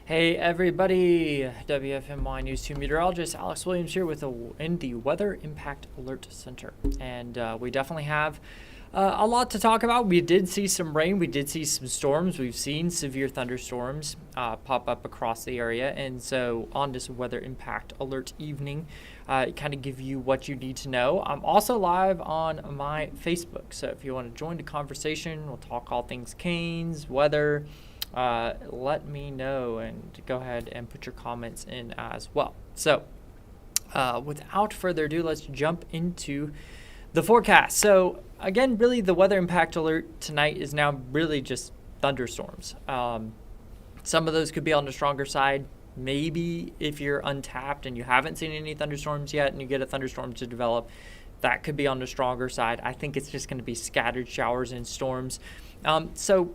Hey everybody, WFMY News 2 Meteorologist Alex Williams here in the Weather Impact Alert Center. And we definitely have a lot to talk about. We did see some rain, we did see some storms. We've seen severe thunderstorms pop up across the area. And so on this Weather Impact Alert evening, kind of give you what you need to know. I'm also live on my Facebook. So if you want to join the conversation, we'll talk all things canes, weather. Let me know and go ahead and put your comments in as well. So without further ado, let's jump into the forecast. So again, really the weather impact alert tonight is now really just thunderstorms. Some of those could be on the stronger side. Maybe if you're untapped and you haven't seen any thunderstorms yet and you get a thunderstorm to develop, that could be on the stronger side. I think it's just going to be scattered showers and storms. So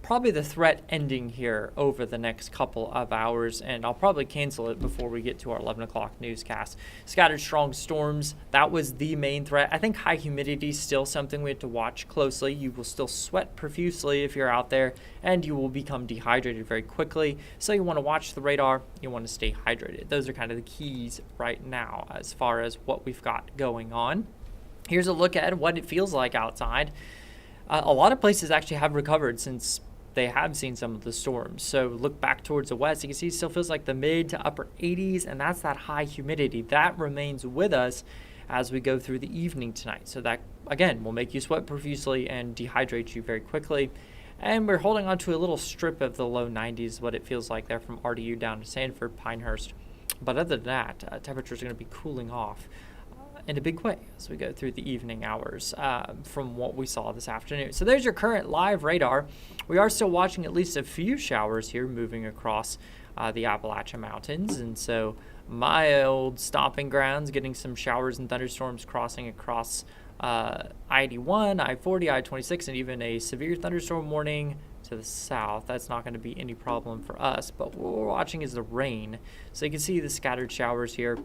probably the threat ending here over the next couple of hours, and I'll probably cancel it before we get to our 11 o'clock newscast. Scattered strong storms, that was the main threat. I think high humidity is still something we have to watch closely. You will still sweat profusely if you're out there, and you will become dehydrated very quickly. So you want to watch the radar, you want to stay hydrated. Those are kind of the keys right now as far as what we've got going on. Here's a look at what it feels like outside. A lot of places actually have recovered since they have seen some of the storms. So look back towards the west, you can see it still feels like the mid to upper 80s, and that's that high humidity. That remains with us as we go through the evening tonight. So that, again, will make you sweat profusely and dehydrate you very quickly. And we're holding on to a little strip of the low 90s, what it feels like there from RDU down to Sanford, Pinehurst. But other than that, temperatures are going to be cooling off in a big way as we go through the evening hours from what we saw this afternoon. So there's your current live radar. We are still watching at least a few showers here moving across the Appalachian Mountains. And so my old stomping grounds, getting some showers and thunderstorms crossing across I-81, I-40, I-26, and even a severe thunderstorm warning to the south. That's not going to be any problem for us. But what we're watching is the rain. So you can see the scattered showers here.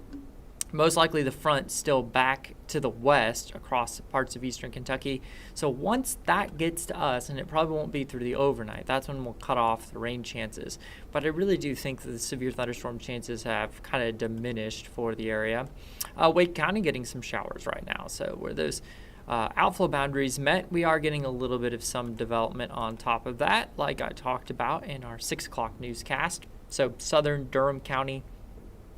Most likely the front still back to the west across parts of eastern Kentucky. So once that gets to us, and it probably won't be through the overnight, that's when we'll cut off the rain chances. But I really do think that the severe thunderstorm chances have kind of diminished for the area. Wake County getting some showers right now. So where those outflow boundaries met, we are getting a little bit of some development on top of that, like I talked about in our 6 o'clock newscast. So southern Durham County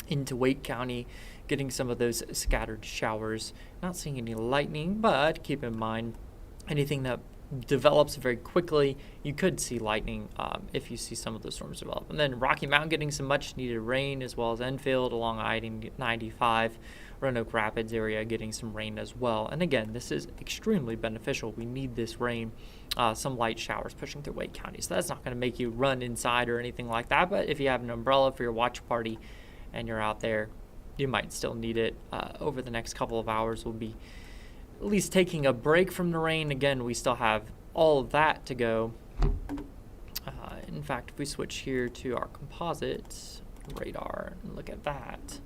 into Wake County, getting some of those scattered showers. Not seeing any lightning, but keep in mind, anything that develops very quickly, you could see lightning if you see some of those storms develop. And then Rocky Mountain getting some much needed rain, as well as Enfield along I-95, Roanoke Rapids area getting some rain as well. And again, this is extremely beneficial. We need this rain, some light showers pushing through Wake County. So that's not going to make you run inside or anything like that, but if you have an umbrella for your watch party and you're out there, you might still need it over the next couple of hours. We'll be at least taking a break from the rain. Again, we still have all of that to go. In fact, if we switch here to our composite radar and look at that,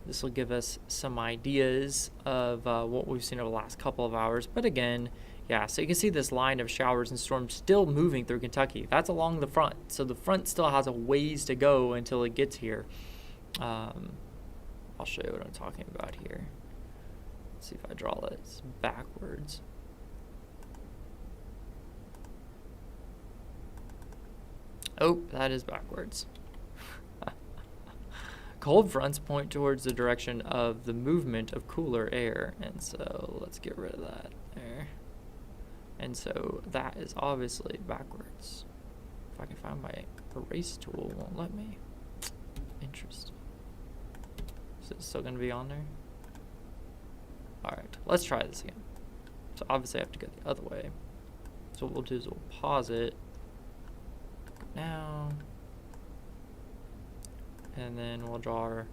this will give us some ideas of what we've seen over the last couple of hours. But again, yeah, so you can see this line of showers and storms still moving through Kentucky. That's along the front. So the front still has a ways to go until it gets here. I'll show you what I'm talking about here. Let's see if I draw this backwards. Oh, that is backwards. Cold fronts point towards the direction of the movement of cooler air, and so let's get rid of that there. And so that is obviously backwards. If I can find my erase tool, it won't let me. Interesting. Is it still going to be on there? Alright, let's try this again. So obviously I have to go the other way. So what we'll do is we'll pause it now. And then we'll draw our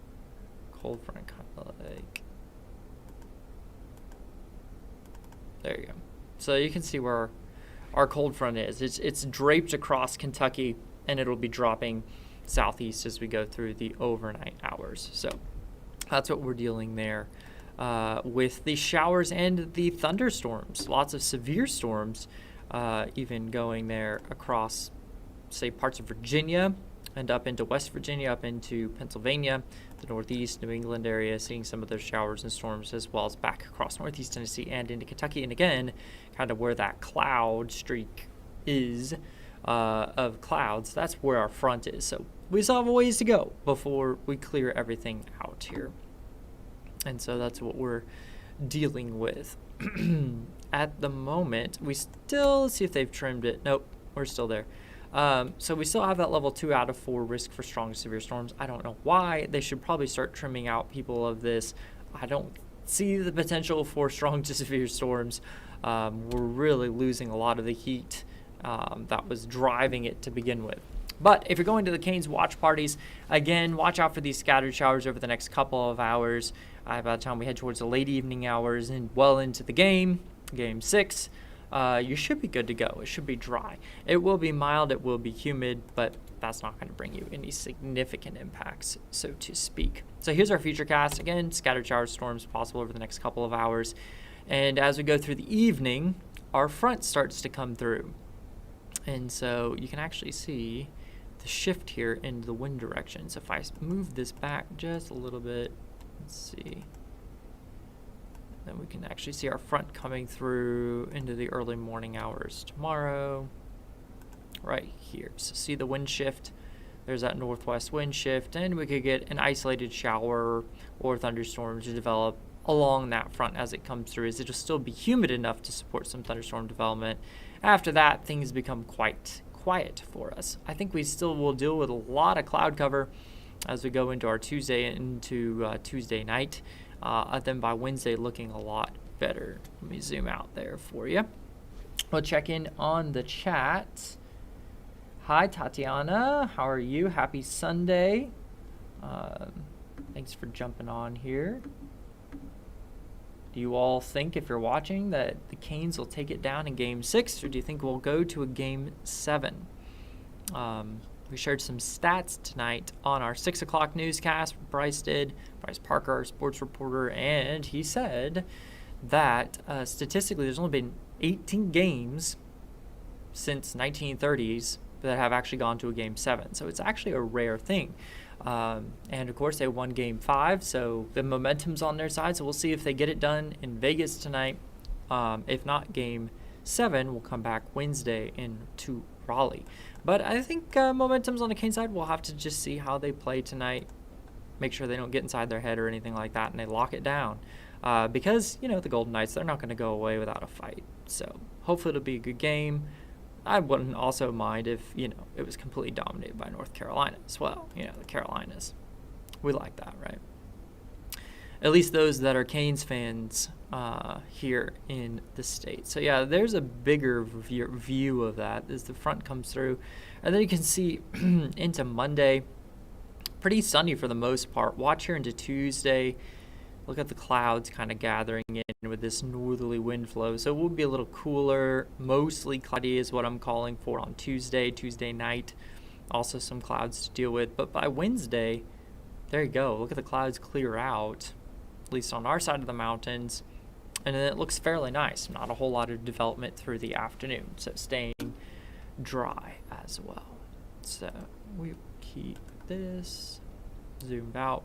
cold front kind of like. There you go. So you can see where our cold front is. It's draped across Kentucky, and it'll be dropping southeast as we go through the overnight hours. So that's what we're dealing there with the showers and the thunderstorms. Lots of severe storms even going there across, say, parts of Virginia and up into West Virginia, up into Pennsylvania, the Northeast, New England area, seeing some of those showers and storms, as well as back across Northeast Tennessee and into Kentucky. And again, kind of where that cloud streak is of clouds, that's where our front is. So we still have a ways to go before we clear everything out here. And so that's what we're dealing with. At the moment, we still see if they've trimmed it. Nope, we're still there. So we still have that level 2 out of 4 risk for strong to severe storms. I don't know why. They should probably start trimming out people of this. I don't see the potential for strong to severe storms. We're really losing a lot of the heat that was driving it to begin with. But if you're going to the Canes watch parties, again, watch out for these scattered showers over the next couple of hours. By the time we head towards the late evening hours and well into the game 6, you should be good to go. It should be dry. It will be mild, it will be humid, but that's not going to bring you any significant impacts, so to speak. So here's our future cast. Again, scattered showers, storms possible over the next couple of hours. And as we go through the evening, our front starts to come through. And so you can actually see the shift here in the wind direction. So if I move this back just a little bit, let's see. Then we can actually see our front coming through into the early morning hours tomorrow, right here. So see the wind shift. There's that northwest wind shift, and we could get an isolated shower or thunderstorm to develop along that front as it comes through, as it'll still be humid enough to support some thunderstorm development. After that, things become quite quiet for us. I think we still will deal with a lot of cloud cover as we go into our Tuesday Tuesday night. Then by Wednesday, looking a lot better. Let me zoom out there for you. We'll check in on the chat. Hi, Tatiana. How are you? Happy Sunday. Thanks for jumping on here. Do you all think, if you're watching, that the Canes will take it down in Game 6, or do you think we'll go to a Game 7? We shared some stats tonight on our 6 o'clock newscast. Bryce Parker, our sports reporter, and he said that statistically there's only been 18 games since 1930s that have actually gone to a Game 7. So it's actually a rare thing. And of course they won Game 5, so the momentum's on their side. So we'll see if they get it done in Vegas tonight. If not, Game 7 will come back Wednesday into Raleigh. But I think momentum's on the Canes side. We'll have to just see how they play tonight. Make sure they don't get inside their head or anything like that, and they lock it down. Because, the Golden Knights, they're not going to go away without a fight. So hopefully it'll be a good game. I wouldn't also mind if, it was completely dominated by North Carolina as well. The Carolinas. We like that, right? At least those that are Canes fans here in the state. So, yeah, there's a bigger view of that as the front comes through. And then you can see into Monday, pretty sunny for the most part. Watch here into Tuesday. Look at the clouds kind of gathering in with this northerly wind flow. So it will be a little cooler, mostly cloudy is what I'm calling for on Tuesday night. Also some clouds to deal with. But by Wednesday, there you go. Look at the clouds clear out, at least on our side of the mountains. And then it looks fairly nice. Not a whole lot of development through the afternoon. So staying dry as well. So we keep this zoomed out.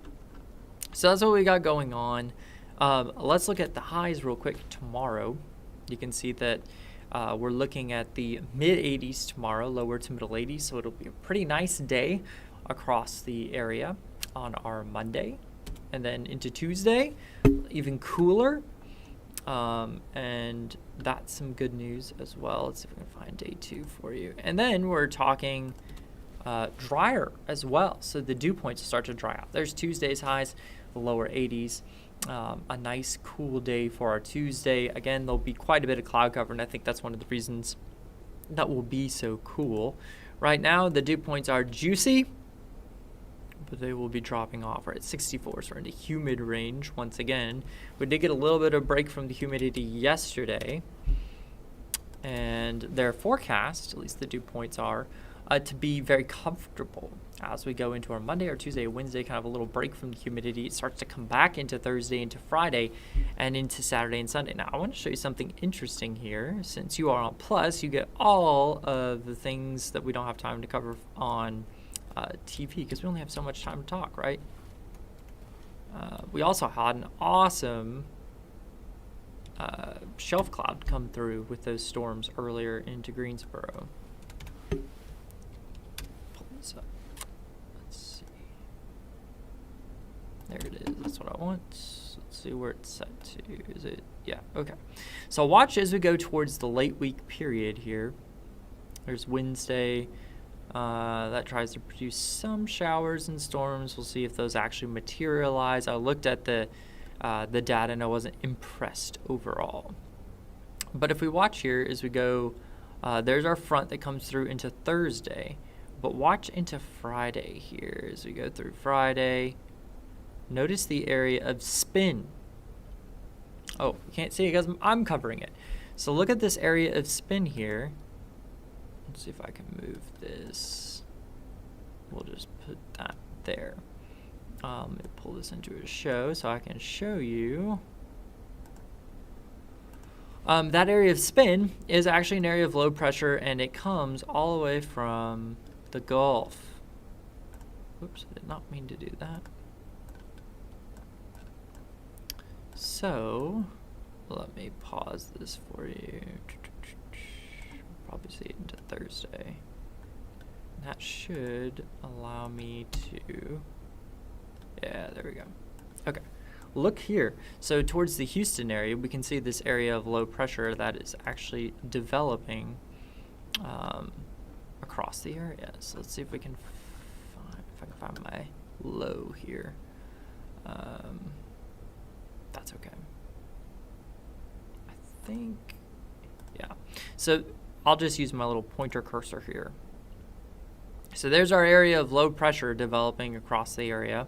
So that's what we got going on. Let's look at the highs real quick tomorrow. You can see that we're looking at the mid-80s tomorrow, lower to middle 80s. So it'll be a pretty nice day across the area on our Monday. And then into Tuesday, even cooler. And that's some good news as well. Let's see if we can find day 2 for you. And then we're talking drier as well. So the dew points will start to dry out. There's Tuesday's highs, the lower 80s. A nice cool day for our Tuesday. Again, there'll be quite a bit of cloud cover, and I think that's one of the reasons that will be so cool. Right now, the dew points are juicy, but they will be dropping off. We're at 64, so we're in the humid range once again. We did get a little bit of break from the humidity yesterday, and their forecast, at least the dew points are, to be very comfortable as we go into our Monday or Tuesday, Wednesday, kind of a little break from the humidity. It starts to come back into Thursday, into Friday, and into Saturday and Sunday. Now, I want to show you something interesting here. Since you are on Plus, you get all of the things that we don't have time to cover on TV because we only have so much time to talk, right? We also had an awesome shelf cloud come through with those storms earlier into Greensboro. Pull this up. Let's see. There it is. That's what I want. Let's see where it's set to. Is it? Yeah, okay. So watch as we go towards the late week period here. There's Wednesday. That tries to produce some showers and storms. We'll see if those actually materialize. I looked at the data and I wasn't impressed overall. But if we watch here as we go, there's our front that comes through into Thursday. But watch into Friday here as we go through Friday. Notice the area of spin. Oh, you can't see it because I'm covering it. So look at this area of spin here. Let's see if I can move this. We'll just put that there. Let me pull this into a show so I can show you. That area of spin is actually an area of low pressure, and it comes all the way from the Gulf. Whoops, I did not mean to do that. So, let me pause this for you. Probably see it into Thursday. That should allow me to, yeah, there we go. Okay, look here. So towards the Houston area, we can see this area of low pressure that is actually developing across the area. So let's see if we can find, if I can find my low here. That's okay. I think, yeah. So I'll just use my little pointer cursor here. So there's our area of low pressure developing across the area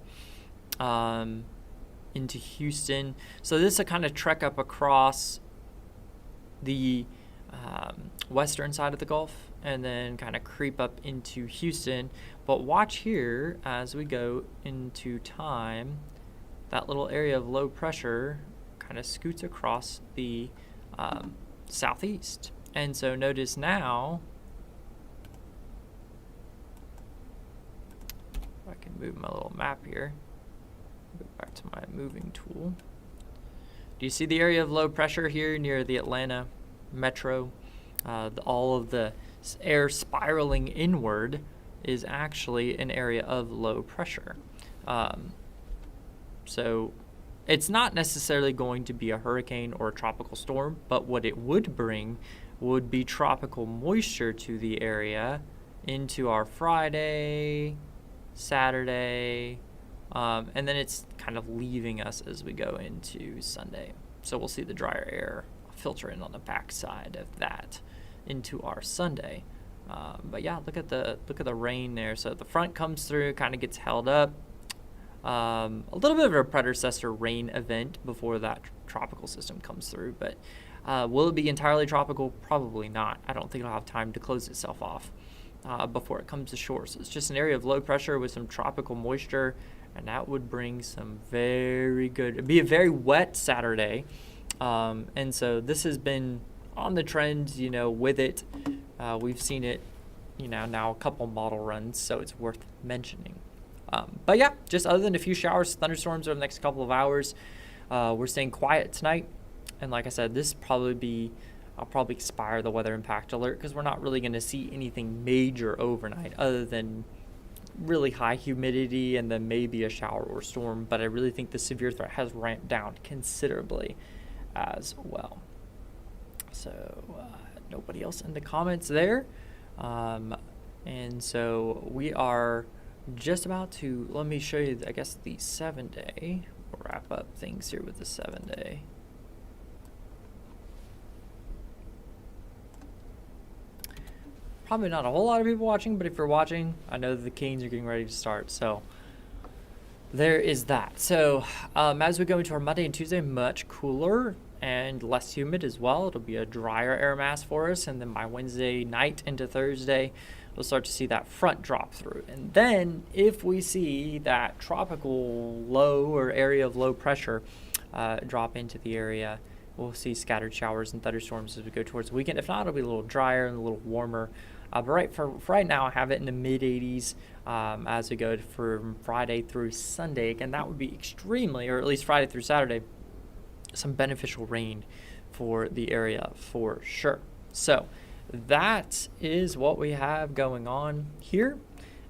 into Houston. So this will kind of trek up across the western side of the Gulf and then kind of creep up into Houston. But watch here as we go into time, that little area of low pressure kind of scoots across the southeast. And so notice now, if I can move my little map here, go back to my moving tool. Do you see the area of low pressure here near the Atlanta metro? All of the air spiraling inward is actually an area of low pressure. So it's not necessarily going to be a hurricane or a tropical storm, but what it would bring would be tropical moisture to the area into our Friday, Saturday, and then it's kind of leaving us as we go into Sunday. So we'll see the drier air filter in on the backside of that into our Sunday. But yeah, look at the rain there. So the front comes through, kind of gets held up. A little bit of a predecessor rain event before that tropical system comes through, but will it be entirely tropical? Probably not. I don't think it'll have time to close itself off before it comes to shore. So it's just an area of low pressure with some tropical moisture, and that would bring some very good, it'd be a very wet Saturday. And so this has been on the trend, with it. We've seen it, now a couple model runs, so it's worth mentioning. But yeah, just other than a few showers, thunderstorms over the next couple of hours, we're staying quiet tonight. And like I said, I'll probably expire the weather impact alert because we're not really going to see anything major overnight other than really high humidity and then maybe a shower or storm. But I really think the severe threat has ramped down considerably as well. So nobody else in the comments there. And so we are just about to, let me show you, I guess, the 7-day. We'll wrap up things here with the 7-day. Probably not a whole lot of people watching, but if you're watching, I know that the Canes are getting ready to start. So there is that. So as we go into our Monday and Tuesday, much cooler and less humid as well. It'll be a drier air mass for us. And then by Wednesday night into Thursday, we'll start to see that front drop through. And then if we see that tropical low or area of low pressure drop into the area, we'll see scattered showers and thunderstorms as we go towards the weekend. If not, it'll be a little drier and a little warmer But for right now, I have it in the mid 80s as we go from Friday through Sunday. Again, that would be extremely, or at least Friday through Saturday, some beneficial rain for the area for sure. So that is what we have going on here.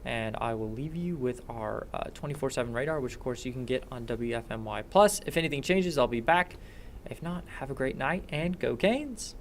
And I will leave you with our 24/7 radar, which of course you can get on WFMY Plus. If anything changes, I'll be back. If not, have a great night and go Canes.